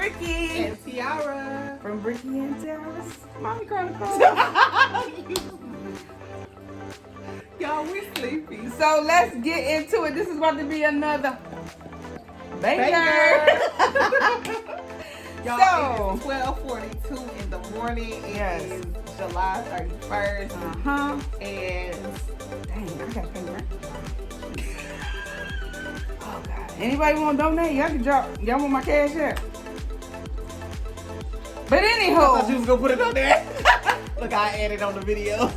Bricky and Tiara from Bricky and Tiara's Mommy Chronicles. Y'all, we sleepy. So let's get into it. This is about to be another banger. Y'all, So, it is 12:42 in the morning. It Yes. is July 31st. And dang, I gotta pay rent. Oh God. Anybody want to donate? Y'all can drop. Y'all want my cash app? But I thought you anywho, was gonna put it on there. Look, I added on the video.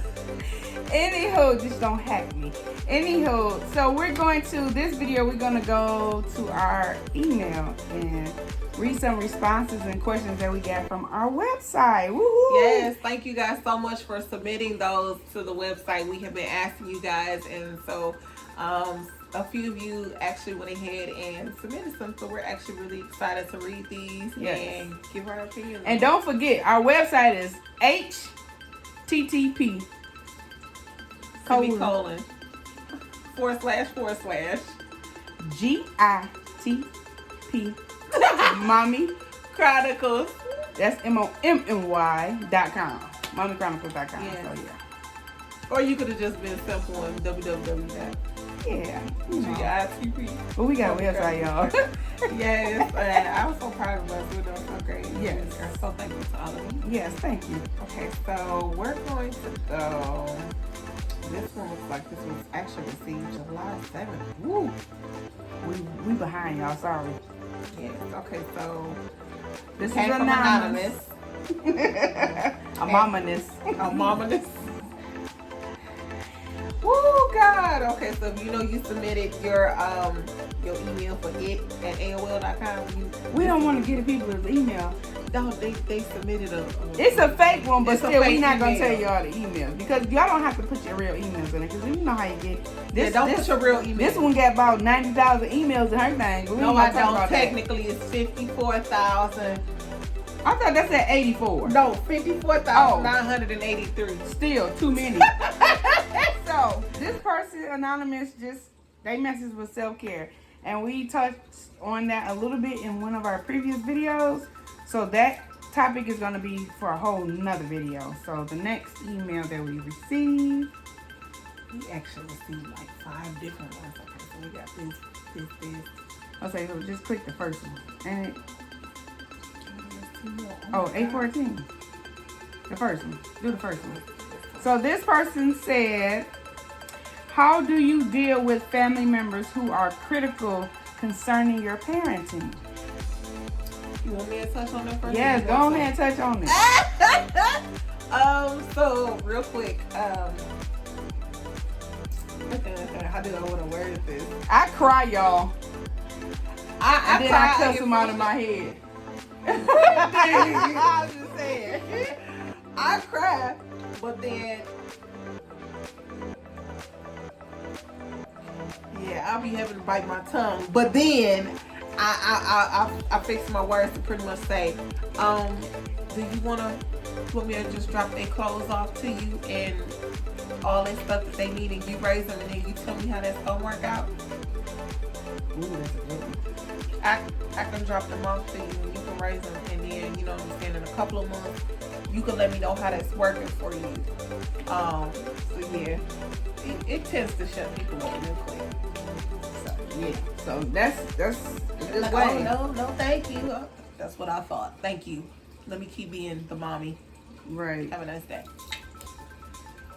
just don't hack me. Anywho, so we're going to this video. We're gonna go to our email and read some responses and questions that we got from our website. Woohoo! Yes, thank you guys so much for submitting those to the website. We have been asking you guys, and so a few of you actually went ahead and submitted some. So we're actually really excited to read these and give our opinion. And don't forget, our website is http semicolon / GITP Mommy Chronicles. That's MOMMY.com. MommyChronicles.com. Yes. So yeah. Or you could have just been simple on www. Yeah. You know. GITP. But we got a website, y'all. Yes, and I'm so proud of us. We're doing so great. Yes. I'm so thankful to all of you. Yes, thank you. Okay, so we're going to go. This one looks like this was actually received July 7th. Woo. We behind, y'all. Sorry. Yes. Okay, so This came is from anonymous. Anonymous. Anonymous. Woo, God. Okay, so if you know you submitted your email for it at AOL.com. We don't want to give the people his email. No, they submitted a It's a fake one, but It's a still, fake we're not going to tell email. y'all the emails. Because y'all don't have to put your real emails in it. Because you know how you get. don't put your real email. This one got about 90,000 emails in her thing. But we No, ain't I gonna talk don't. about Technically, it's 54,000. I thought that said 84. No, 54,983. Still, too many. So, this person, anonymous, they message with self-care. And we touched on that a little bit in one of our previous videos. So, that topic is going to be for a whole nother video. So, the next email that we received, We actually received like 5 different ones. Okay, so we got this. okay, so just click the first one. And it, Oh, 814. The first one. Do the first one. So this person said, how do you deal with family members who are critical concerning your parenting? You want me to touch on that first? Yes, go on ahead and touch on it. So real quick, how do I want to word this? I cry, y'all. And then I cuss them out of my head. I'm just saying. I cry, but then I'll be having to bite my tongue. But then I fix my words to pretty much say, do you want me to just drop their clothes off to you and all that stuff that they need, and you raise them, and then you tell me how that's gonna work out? Ooh, that's a good one. I can drop them off to you, and you can raise them, and then, you know what I'm saying, in a couple of months, you can let me know how that's working for you. So yeah, it tends to shut people up real quick. So, yeah. So that's Like, way. oh, no, thank you. That's what I thought. Thank you. Let me keep being the mommy. Right. Have a nice day.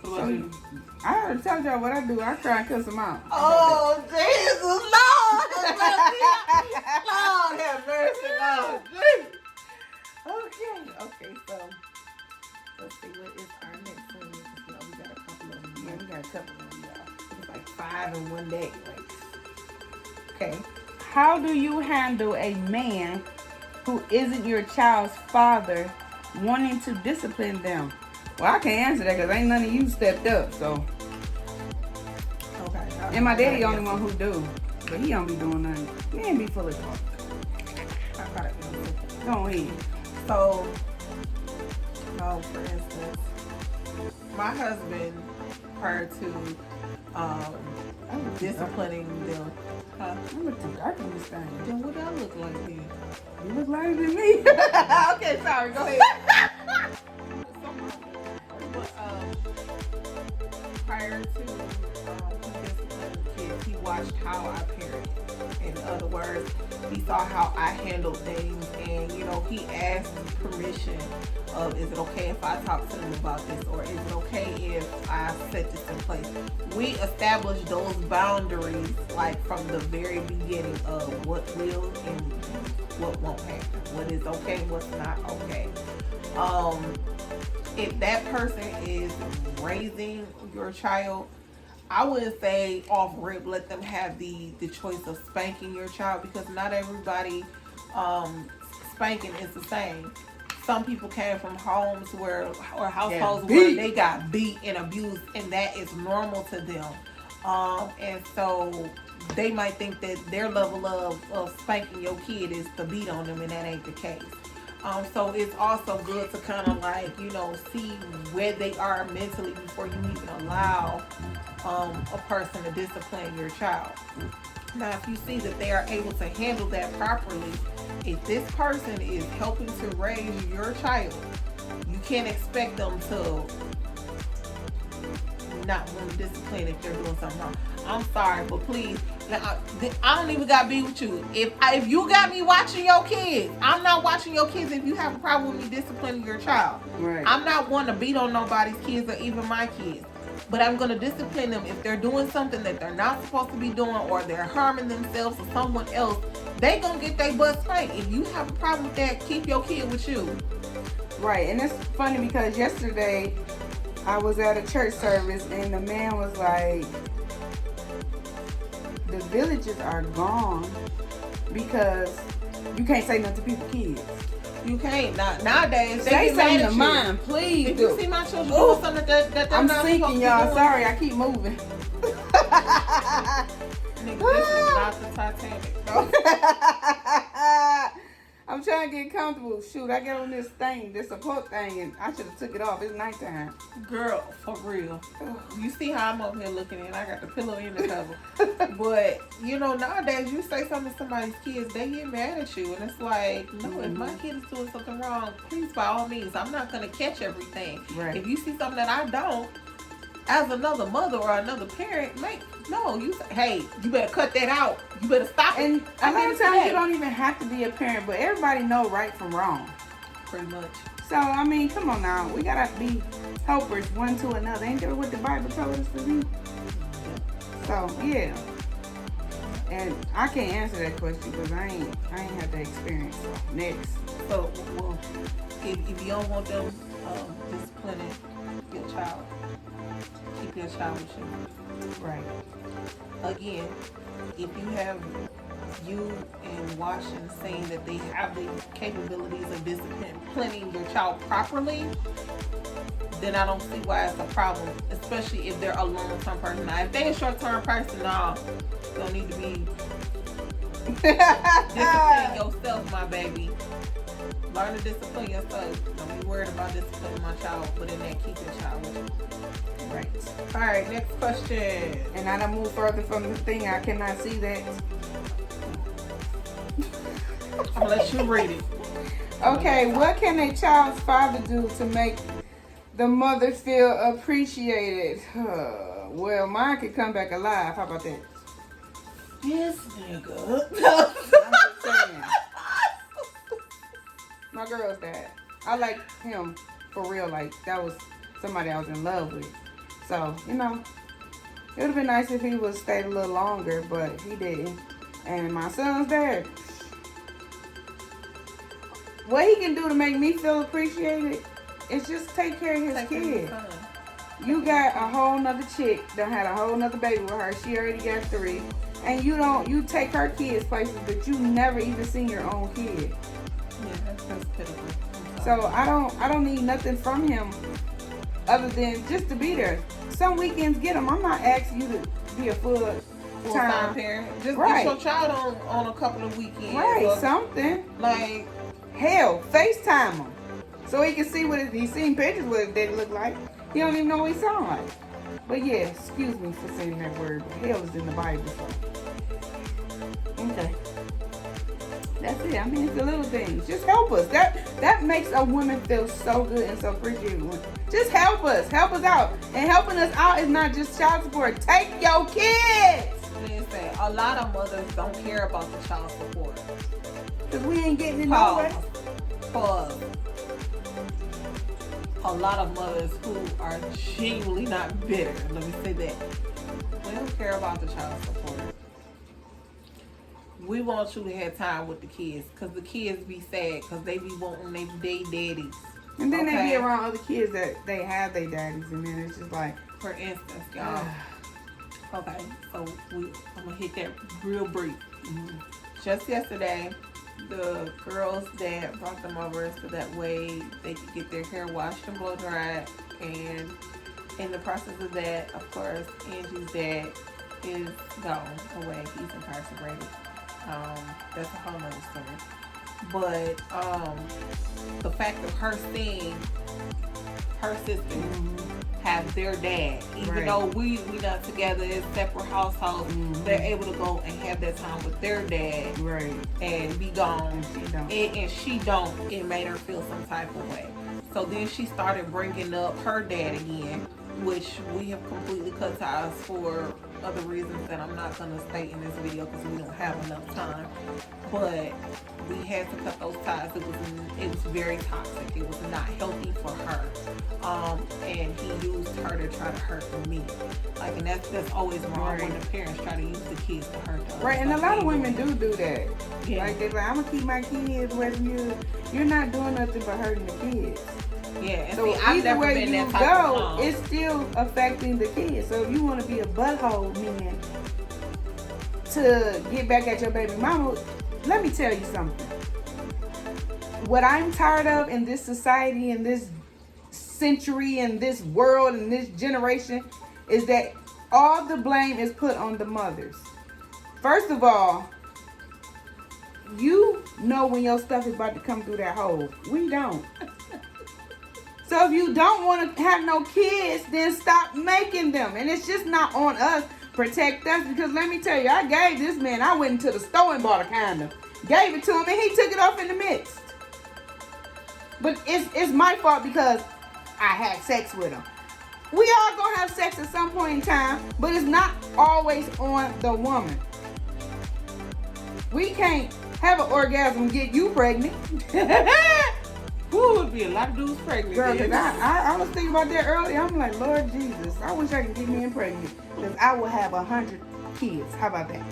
What So, about you? I already told y'all what I do. I try and cuss them out. Oh, Jesus, Lord have mercy, Lord. Okay, so let's see, what is our next one? We got a couple of them. Yeah, we got a couple of them, y'all. It's like 5 in one day. Like, okay. How do you handle a man who isn't your child's father wanting to discipline them? Well, I can't answer that because ain't none of you stepped up. So, Okay. and my daddy only one who do, but he don't be doing nothing. Man, be full of talk. Go ahead. So, for instance, my husband, prior to disciplining them, Huh? I look too dark in this thing. Then what do I look like then? You look lighter than me. Okay, sorry. Go ahead. But, prior to disciplining kids, he watched how I parented. In other words, he saw how I handled things, and he asked permission of, is it okay if I talk to them about this, or is it okay if I set this in place? We established those boundaries like from the very beginning of what will and what won't happen, what is okay, what's not okay. If that person is raising your child, I wouldn't say off rip let them have the choice of spanking your child, because not everybody spanking is the same. Some people came from homes or households where they got beat and abused, and that is normal to them. And so they might think that their level of spanking your kid is to beat on them, and that ain't the case. So it's also good to kind of see where they are mentally before you even allow a person to discipline your child. Now, if you see that they are able to handle that properly, if this person is helping to raise your child, you can't expect them to not want to discipline if they're doing something wrong. I'm sorry, but please, I don't even got to be with you. If you got me watching your kids, I'm not watching your kids if you have a problem with me disciplining your child. Right. I'm not one to beat on nobody's kids or even my kids. But I'm going to discipline them if they're doing something that they're not supposed to be doing, or they're harming themselves or someone else. They going to get their butt spanked. If you have a problem with that, keep your kid with you. Right. And it's funny because yesterday I was at a church service and the man was like, the villages are gone because you can't say nothing to people's kids. You can't. Nowadays, they say get something mad at to you. mine, please. If you see my children doing something that they're I'm not sinking, supposed to y'all. be doing, Sorry, I keep moving. nigga, this is not the Titanic. No. I'm trying to get comfortable. Shoot, I get on this thing, this support thing, and I should have took it off. It's nighttime. Girl, for real. You see how I'm up here looking and I got the pillow in the cover. But, nowadays you say something to somebody's kids, they get mad at you. And it's like, no, if my kid is doing something wrong, please, by all means, I'm not going to catch everything. Right. If you see something that I don't, as another mother or another parent, you say, hey, you better cut that out. You better stop it. And a lot of times you don't even have to be a parent, but everybody know right from wrong. Pretty much. So, I mean, come on now. We got to be helpers one to another. Ain't that what the Bible told us to be? So, yeah. And I can't answer that question because I ain't had that experience. So, next. So, well, if you don't want them disciplining your child, keep your child with you. Right. Again, if you have you and Washington saying that they have the capabilities of disciplining your child properly, then I don't see why it's a problem, especially if they're a long-term person. Now, if they're a short-term person, no, you don't need to be disciplining yourself, my baby. Learn to discipline yourself. Don't be worried about disciplining my child, but in that, keep your child with you. Right. All right, next question. And I don't move further from the thing. I cannot see that. I'm gonna let you read it. Okay, what can a child's father do to make the mother feel appreciated? Well, mine could come back alive. How about that? This nigga. I'm just saying. My girl's dad. I like him for real. Like, that was somebody I was in love with. So, it would have been nice if he would have stayed a little longer, but he didn't. And my son's dad, what he can do to make me feel appreciated is just take care of his kid. You got a whole nother chick that had a whole nother baby with her. She already got 3. And you take her kids places, but you never even seen your own kid. Yeah, that's pitiful. So I don't need nothing from him other than just to be there. Some weekends get him. I'm not asking you to be a full-time parent. Just right. get your child on a couple of weekends. Right, or, something. like, hell, FaceTime him so he can see he's seen pictures what his daddy look like. He don't even know what he sound like. But yeah, excuse me for saying that word. But hell is in the Bible. So. That's it. I mean, it's the little things. Just help us. That makes a woman feel so good and so appreciated. Just help us. Help us out. And helping us out is not just child support. Take your kids. Listen, a lot of mothers don't care about the child support. Because we ain't getting it nowhere. Pause. A lot of mothers who are genuinely not bitter. Let me say that. We don't care about the child support. We want you to have time with the kids, because the kids be sad because they be wanting they daddies. And then they be around other kids that they have their daddies, and then it's just like, for instance, y'all. Okay, so I'm gonna hit that real brief. Just yesterday, the girls' dad brought them over so that way they could get their hair washed and blow dried. And in the process of that, of course, Angie's dad is gone away. He's incarcerated. That's a whole nother story. But the fact of her seeing her sisters have their dad, even though we not together in separate households, they're able to go and have that time with their dad, and be gone. And she don't. It made her feel some type of way. So then she started bringing up her dad again, which we have completely cut ties for other reasons that I'm not going to state in this video because we don't have enough time. But we had to cut those ties. It was very toxic. It was not healthy for her. And he used her to try to hurt me. Like, and that's always wrong when the parents try to use the kids to hurt them. Right, and a lot of women do that. Yeah. Like, they're like, I'm going to keep my kids, whether you're not doing nothing but hurting the kids. Yeah, and so see, I've either never way been you that type of go, mom. it's still affecting the kids. So if you want to be a butthole man to get back at your baby mama, let me tell you something. What I'm tired of in this society, in this century, in this world, in this generation, is that all the blame is put on the mothers. First of all, you know when your stuff is about to come through that hole. We don't. So if you don't want to have no kids, then stop making them. And it's just not on us. Protect us. Because let me tell you, I gave this man, I went into the store and bought a condom. Gave it to him and he took it off in the midst. But it's my fault because I had sex with him. We all gonna have sex at some point in time, but it's not always on the woman. We can't have an orgasm and get you pregnant. Ooh, would be a lot of dudes pregnant. Girl, cause I was thinking about that earlier. I'm like, Lord Jesus, I wish I could get me pregnant. Because I will have 100 kids. How about that?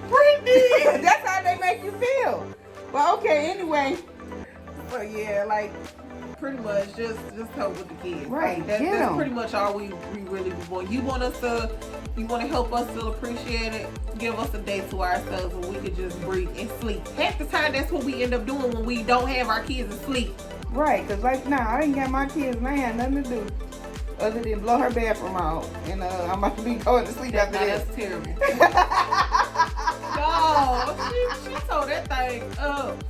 Pregnant! That's how they make you feel. But okay, anyway. But yeah, like, pretty much just help with the kids. Right, that's pretty much all we really want. You want to help us feel appreciated, give us a day to ourselves where we could just breathe and sleep. Half the time that's what we end up doing when we don't have our kids asleep. Right, because like now I ain't got my kids and I ain't had nothing to do other than blow her bathroom out. And I'm about to be going to sleep after this. That's terrible. No, she tore that thing up.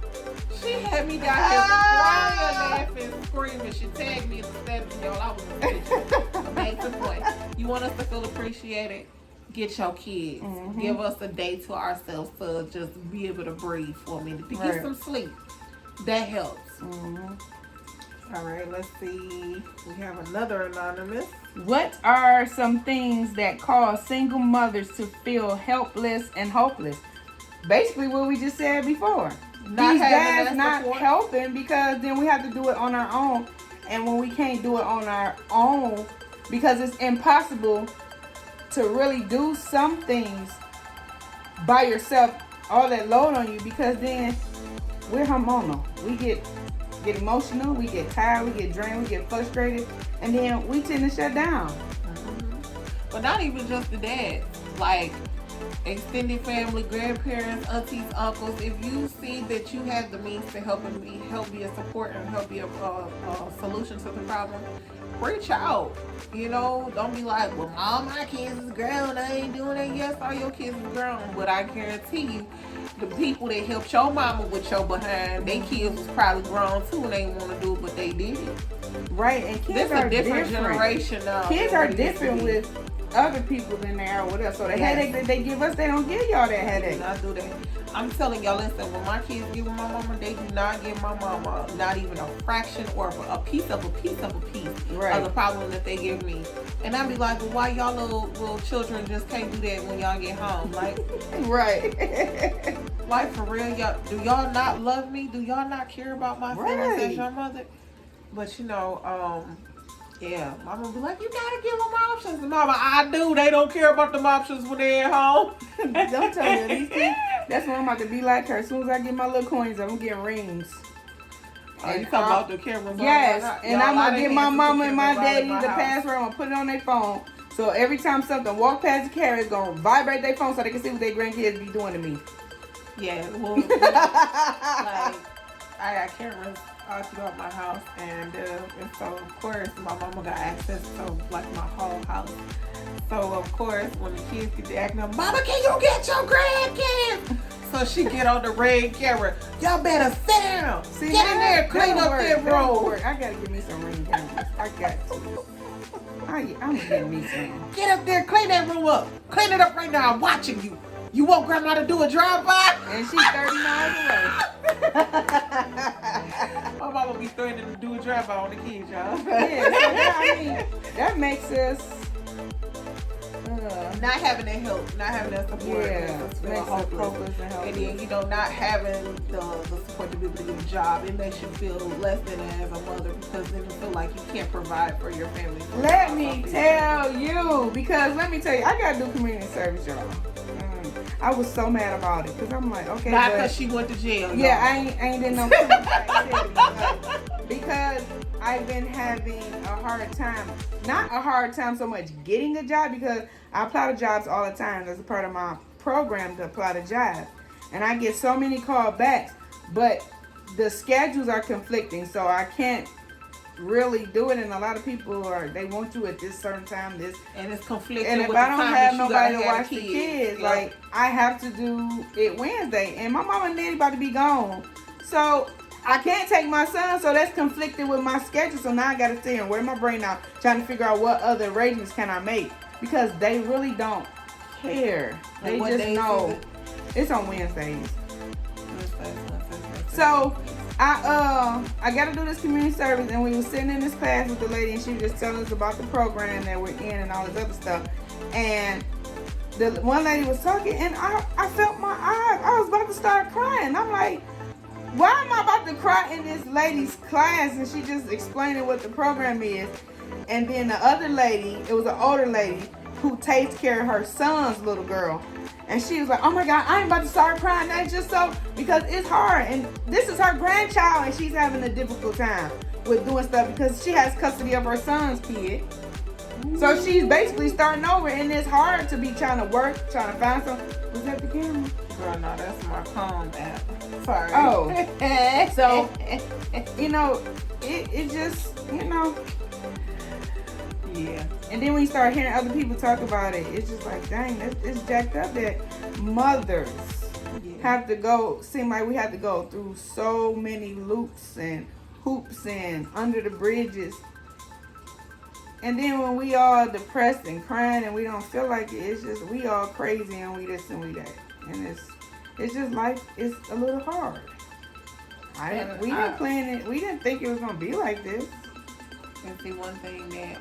She had me down here crying, laughing, screaming. She tagged me in the steps, y'all. I was a bitch. Back to point. You want us to feel appreciated? Get your kids. Give us a day to ourselves to just be able to breathe for a minute. To get some sleep. That helps. All right, let's see. We have another anonymous. What are some things that cause single mothers to feel helpless and hopeless? Basically what we just said before. These dads not helping because then we have to do it on our own. And when we can't do it on our own, because it's impossible to really do some things by yourself, all that load on you, because then we're hormonal. We get emotional, we get tired, we get drained, we get frustrated, and then we tend to shut down. But not even just the dads. Like, extended family, grandparents, aunties, uncles. If you see that you have the means to help be a support and help be a solution to the problem, reach out. You know, don't be like, well, all my kids is grown, I ain't doing it. Yes, all your kids is grown, but I guarantee you, the people that helped your mama with your behind, their kids was probably grown too and they didn't want to do it, but they did it. Right, and kids This are a different different generation now. Kids are different with other people in there or whatever. So the Yes. headache that they give us, they don't give y'all that They do headache. not do that. I'm telling y'all, listen, when my kids give my mama, they do not give my mama not even a fraction or a piece of Right. of the problem that they give me. And I'd be like, well, why y'all little children just can't do that when y'all get home? Like, Right. like for real, y'all, do y'all not love me? Do y'all not care about my feelings Right. as your mother? But you know, yeah, mama be like, you gotta give them options. And mama, I do. They don't care about them options when they're at home. Don't tell you these things. That's when I'm about to be like her. As soon as I get my little coins, I'm gonna get rings. Oh, you talking about the cameras? Yes, and I'm gonna get my mama and my daddy the house. password. I'm gonna put it on their phone. So every time something walk past the camera, it's gonna vibrate their phone so they can see what their grandkids be doing to me. Yeah, well, like I got cameras all throughout my house, and so of course my mama got access to like my whole house. So of course when the kids get to acting up, Mama, can you get your grandkids? So she get on the red camera. Y'all better sit down. See, Get in there, clean that'll up work, that that'll room. work. I gotta give me some ring cameras. I got to. I'm getting me some. Get up there, clean that room up. Clean it up right now. I'm watching you. You want grandma to do a drive-by? And she's 30 miles away. My mama be threatening to do a drive-by on the kids, y'all. Yeah, so that, I mean, that makes us. Not having that help, not having that support, Yeah, makes us feel makes us hopeless. hopeless and helpless. And then, you know, not having the support to be able to get a job, it makes you feel less than as a mother because then you feel like you can't provide for your family. Let me tell you, because let me tell you, I gotta do community service, y'all. I was so mad about it because I'm like, okay, Not but because she went to jail. yeah, y'all. I ain't did no criminal activity, like, because I've been having a hard time. Not a hard time so much getting a job because I apply to jobs all the time as a part of my program to apply to jobs, and I get so many callbacks, but the schedules are conflicting, so I can't really do it. And a lot of people they want you at this certain time, this. And it's conflicting And if with I the don't time have that you nobody gotta to have watch the kids, Yep. like I have to do it Wednesday, and my mama and daddy about to be gone, so I can't take my son. So that's conflicted with my schedule. So now I got to sit here and wear my brain out trying to figure out what other arrangements can I make because they really don't care. And They what just days know is it? it's on Wednesdays. Wednesday. So I gotta do this community service, and we were sitting in this class with the lady, and she was just telling us about the program that we're in and all this other stuff. And the one lady was talking, and I felt my eyes. I was about to start crying. I'm like, why am I about to cry in this lady's class? And she just explaining what the program is. And then the other lady, it was an older lady who takes care of her son's little girl. And she was like, oh my God, I'm about to start crying. That's just so, because it's hard. And this is her grandchild, and she's having a difficult time with doing stuff because she has custody of her son's kid. So she's basically starting over, and it's hard to be trying to work, trying to find something. Was that the camera? Girl, no, that's my Calm app. Sorry. Oh. So, you know, it just, you know. Yeah. And then when you start hearing other people talk about it, it's just like, dang, it's jacked up that mothers have to go, seem like we have to go through so many loops and hoops and under the bridges. And then when we all depressed and crying and we don't feel like it, it's just we all crazy and we this and we that. And it's just life is a little hard. We didn't plan it. We didn't think it was gonna be like this. And see, one thing that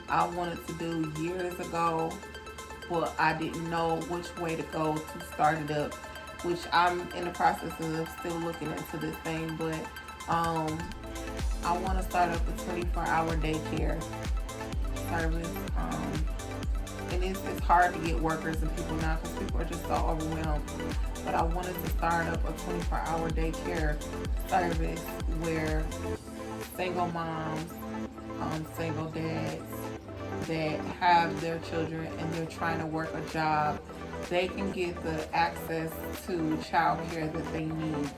I wanted to do years ago, but I didn't know which way to go to start it up, which I'm in the process of still looking into this thing, but I want to start up a 24-hour daycare service. And it's hard to get workers and people now because people are just so overwhelmed. But I wanted to start up a 24-hour daycare service where single moms, single dads that have their children and they're trying to work a job, they can get the access to childcare that they need.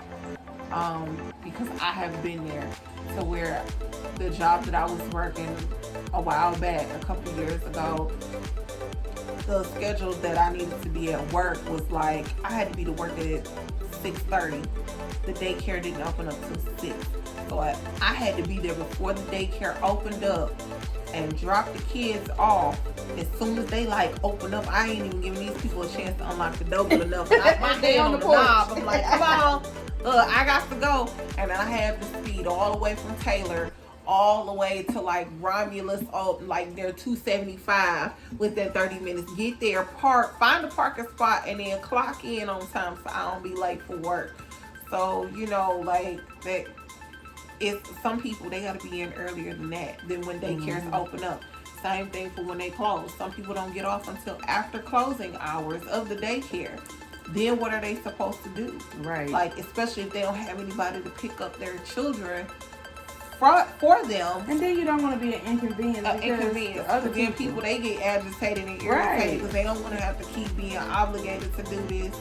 Because I have been there to where the job that I was working a while back, a couple years ago, the schedule that I needed to be at work was like, I had to be to work at 6:30. the daycare didn't open up till 6. So I had to be there before the daycare opened up and drop the kids off. As soon as they like open up, I ain't even giving these people a chance to unlock the door good enough. And I my hand on the knob. I'm like, come on, I got to go. And then I had to speed all the way from Taylor all the way to like Romulus, like they're 275 within 30 minutes. Get there, park, find a parking spot, and then clock in on time so I don't be late for work. So, you know, like that. It's some people, they got to be in earlier than that, than when daycares open up. Same thing for when they close. Some people don't get off until after closing hours of the daycare. Then what are they supposed to do? Right. Like, especially if they don't have anybody to pick up their children for them. And then you don't want to be an inconvenience. Inconvenience. Other then people, they get agitated and irritated because they don't want to have to keep being obligated to do this.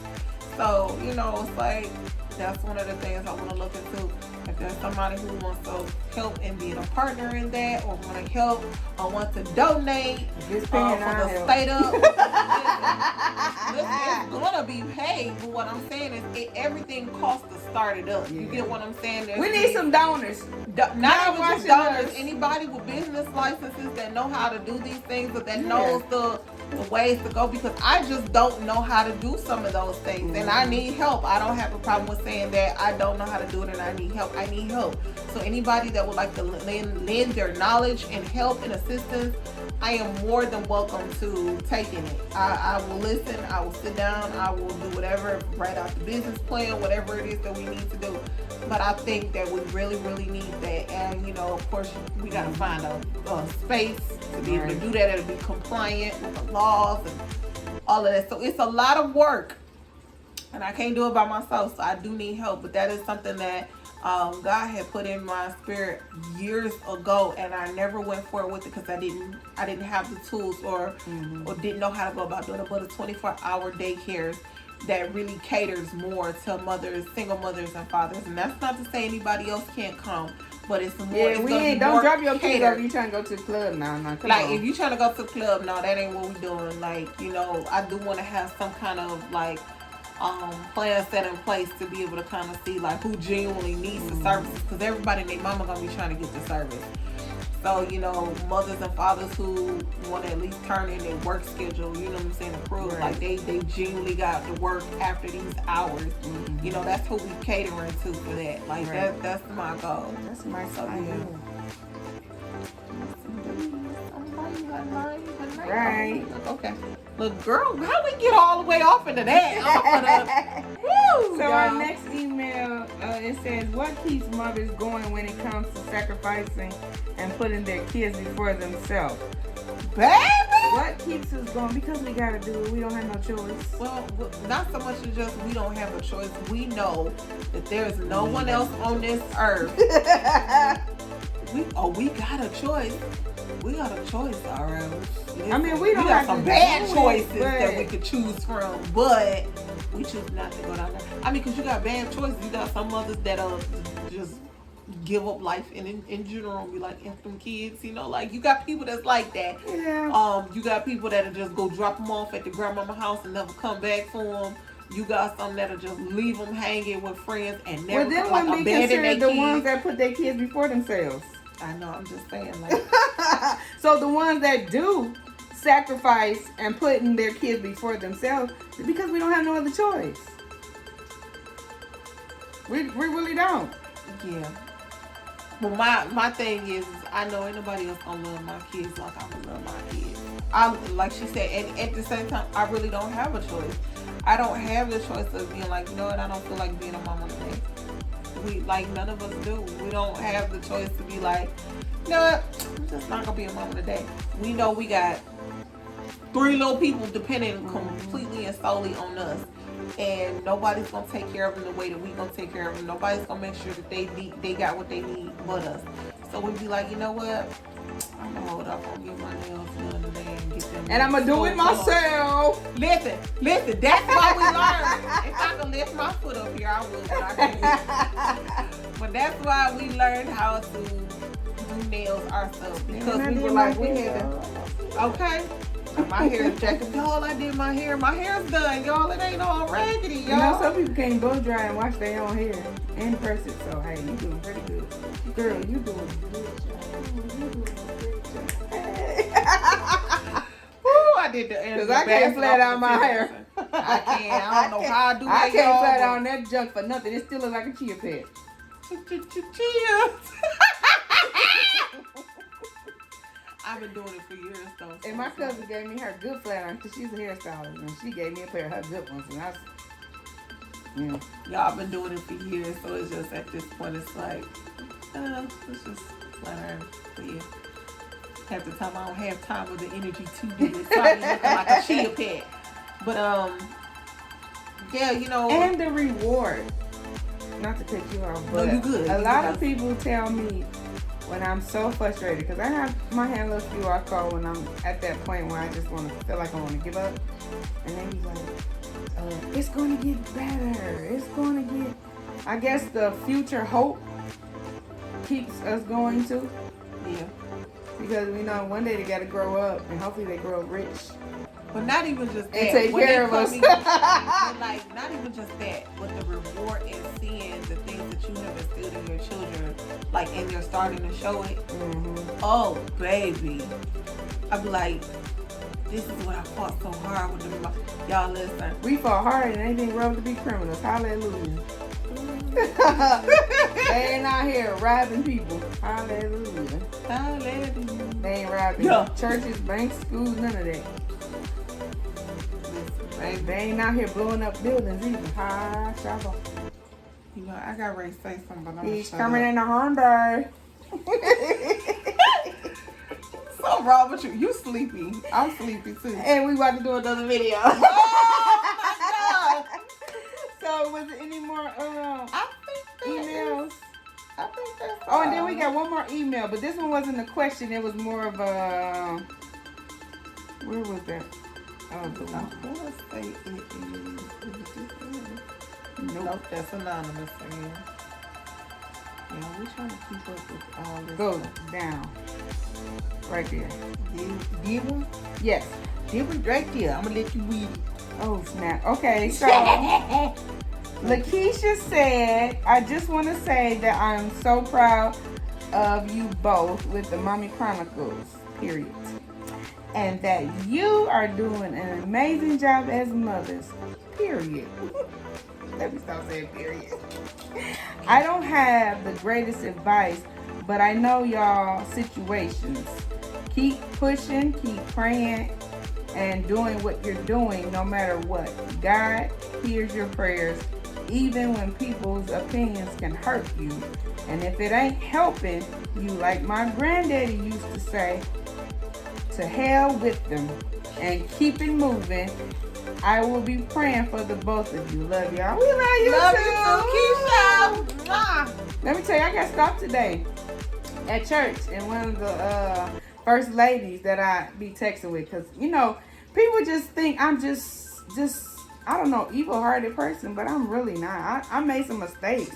So, you know, it's like, that's one of the things I want to look into. If there's somebody who wants to help and be a partner in that, or want to help, or want to donate for the state of, it's gonna be paid. But what I'm saying is, everything costs to start it up. You get what I'm saying? We need some donors. Not even just donors. Anybody with business licenses that know how to do these things, but that knows the ways to go, because I just don't know how to do some of those things, and I need help. I don't have a problem with saying that I don't know how to do it and I need help. I need help. So anybody that would like to lend their knowledge and help and assistance, I am more than welcome to taking it. I will listen. I will sit down. I will do whatever, write out the business plan, whatever it is that we need to do. But I think that we really, really need that. And, you know, of course, we got to find a space to be able to do that and be compliant with the laws and all of that. So it's a lot of work. And I can't do it by myself. So I do need help. But that is something that God had put in my spirit years ago, and I never went forward with it because I didn't have the tools or didn't know how to go about doing it. But a 24-hour daycare that really caters more to mothers, single mothers and fathers. And that's not to say anybody else can't come, but it's more. Yeah, we ain't. Don't drop your kids off. You trying to go to the club now? No, come like on. If you trying to go to the club, no, that ain't what we doing. Like, you know, I do want to have some kind of like plan set in place to be able to kind of see like who genuinely needs the services, because everybody and their mama gonna be trying to get the service. So, you know, mothers and fathers who want to at least turn in their work schedule, you know what I'm saying, approve, like they genuinely got to work after these hours. You know, that's who we catering to for that. Like that's my goal. That's my idea. Right. Okay. Look, girl, how we get all the way off into that? Woo, so our next email, it says, what keeps mothers going when it comes to sacrificing and putting their kids before themselves? Baby! What keeps us going? Because we gotta do it. We don't have no choice. Well, not so much as just we don't have a choice. We know that there's no one else on this earth. We got a choice. We got a choice, alright. I mean, we don't got have some to bad do choices it, that we could choose from, but we choose not to go down there. I mean, because you got bad choices. You got some mothers that just give up life in general and be like, F them kids, you know, like you got people that's like that. Yeah. You got people that'll just go drop them off at the grandmama house and never come back for them. You got some that'll just leave them hanging with friends and never come, like, abandon their kids. The ones that put their kids before themselves. I know, I'm just saying, like. So the ones that do sacrifice and putting their kids before themselves, because we don't have no other choice. We really don't. Yeah. But my thing is, I know ain't nobody else gonna love my kids like I would love my kids. Like she said, and at the same time, I really don't have a choice. I don't have the choice of being like, you know what, I don't feel like being a mama today. None of us do. We don't have the choice to be like, you know what, I'm just not gonna be a mama today. We know we got 3 little people depending completely and solely on us. And nobody's gonna take care of them the way that we gonna take care of them. Nobody's gonna make sure that they got what they need but us. So we'd be like, you know what? I'm gonna hold up on get my nails done today and get them. And I'm gonna do it myself. Listen. That's why we learned. If I could lift my foot up here, I would, but I can't. But that's why we learned how to do nails ourselves, because we were like, we had to. Okay. My hair is jacked up. Y'all, I did my hair. My hair's done, y'all. It ain't all raggedy, y'all. You know, some people can't blow dry and wash their own hair and press it. So, hey, you doing pretty good. Girl, you doing a good job. You doing a great job. Hey. Ooh, I did the Because I can't flat out my hair. I can't. I don't know how I do that, I can't y'all, flat but- out that junk for nothing. It still looks like a chia pet. Cheers. I've been doing it for years, though. And my cousin gave me her good flat iron because she's a hairstylist. And she gave me a pair of her good ones. And I was, yeah. Y'all been doing it for years, so it's just at this point, it's like, it's just flat iron. But yeah, half the time I don't have time or the energy to do it. So I be looking like a chia pet. But, yeah, you know. And the reward. Not to cut you off, but No, you good. a You lot good. of people tell me when I'm so frustrated, because I have my hand little QR code when I'm at that point where I just want to feel like I want to give up. And they be like, it's going to get better. It's going to get, I guess the future hope keeps us going too. Yeah. Because we know one day they got to grow up and hopefully they grow rich. But not even just that. And take When care they of us. come in, like, not even just that, but the reward in seeing the things that you have instilled in your children, like, and they're starting to show it. Mm-hmm. Oh, baby. I'd be like, this is what I fought so hard with them. Y'all listen. We fought hard and they didn't grow up to be criminals. Hallelujah. They ain't out here robbing people. Hallelujah. Hallelujah. They ain't robbing Yeah. churches, banks, schools, none of that. Listen, They ain't out here blowing up buildings either. Ha, shabba. you know, I got ready to say something, but I'm He's shut coming up. in a Hyundai. Something wrong with you. You sleepy. I'm sleepy too. And we about to do another video. Oh my God. So was there any more I think that emails? I think that's Oh, and then we got one more email, but this one wasn't a question. It was more of a, where was that? Oh, the I one. want to say it is. Nope. Nope, that's anonymous again. Yeah, we're trying to keep up with all this. Go stuff. down. Right there. Give one? Yes. Give one right there. I'm going to let you read it. Oh, snap. Okay, so Lakeisha said, I just want to say that I'm so proud of you both with the Mommy Chronicles, period. And that you are doing an amazing job as mothers, period. Let me stop saying period. I don't have the greatest advice, but I know y'all situations. Keep pushing, keep praying, and doing what you're doing no matter what. God hears your prayers, even when people's opinions can hurt you. And if it ain't helping you, like my granddaddy used to say, to hell with them and keep it moving. I will be praying for the both of you. Love y'all. We love you Love too. you too, Keisha. Mwah. Let me tell you, I got stopped today at church, and one of the first ladies that I be texting with, because you know, people just think I'm just I don't know, evil-hearted person, but I'm really not. I made some mistakes,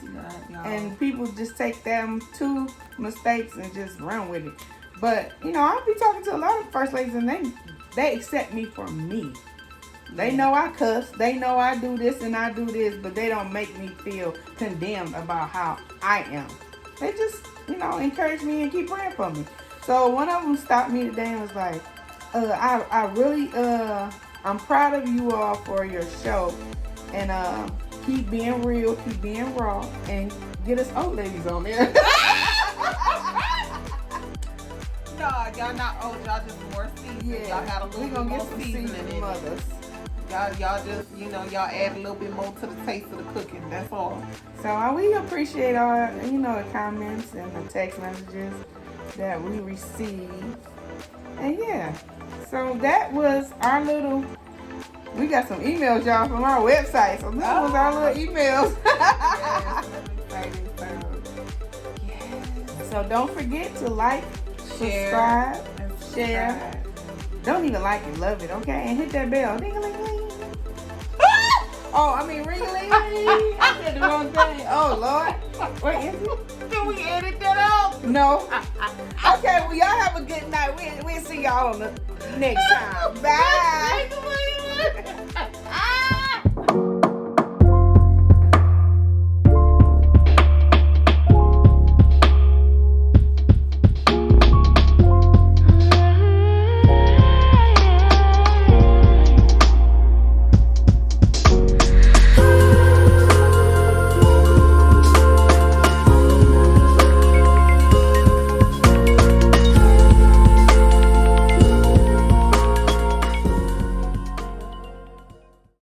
and people just take them two mistakes and just run with it. But you know, I'll be talking to a lot of first ladies, and they accept me for me. They know I cuss, they know I do this and I do this, but they don't make me feel condemned about how I am. They just, you know, encourage me and keep praying for me. So one of them stopped me today and was like, I really, I'm proud of you all for your show, and keep being real, keep being raw, and get us old ladies on there. No, y'all not old, y'all just more seasoned. Yeah, Y'all got a little we bit gonna more get some seasoning seasoned in it. mothers. Y'all just, you know, y'all add a little bit more to the taste of the cooking. That's all. So we appreciate all, you know, the comments and the text messages that we receive. And yeah, so that was our little, we got some emails, y'all, from our website. So that was our little emails. Yes, I'm excited. So, yes. So don't forget to like, Share, subscribe, and share. Don't even like it, love it, okay? And hit that bell. Ding-a-ling-ling. Oh, I mean ring-a-ling-ling. I said the wrong thing. Oh, Lord. Wait, is it? Can we edit that out? No. I Okay, well, y'all have a good night. We'll see y'all on the next time. Bye.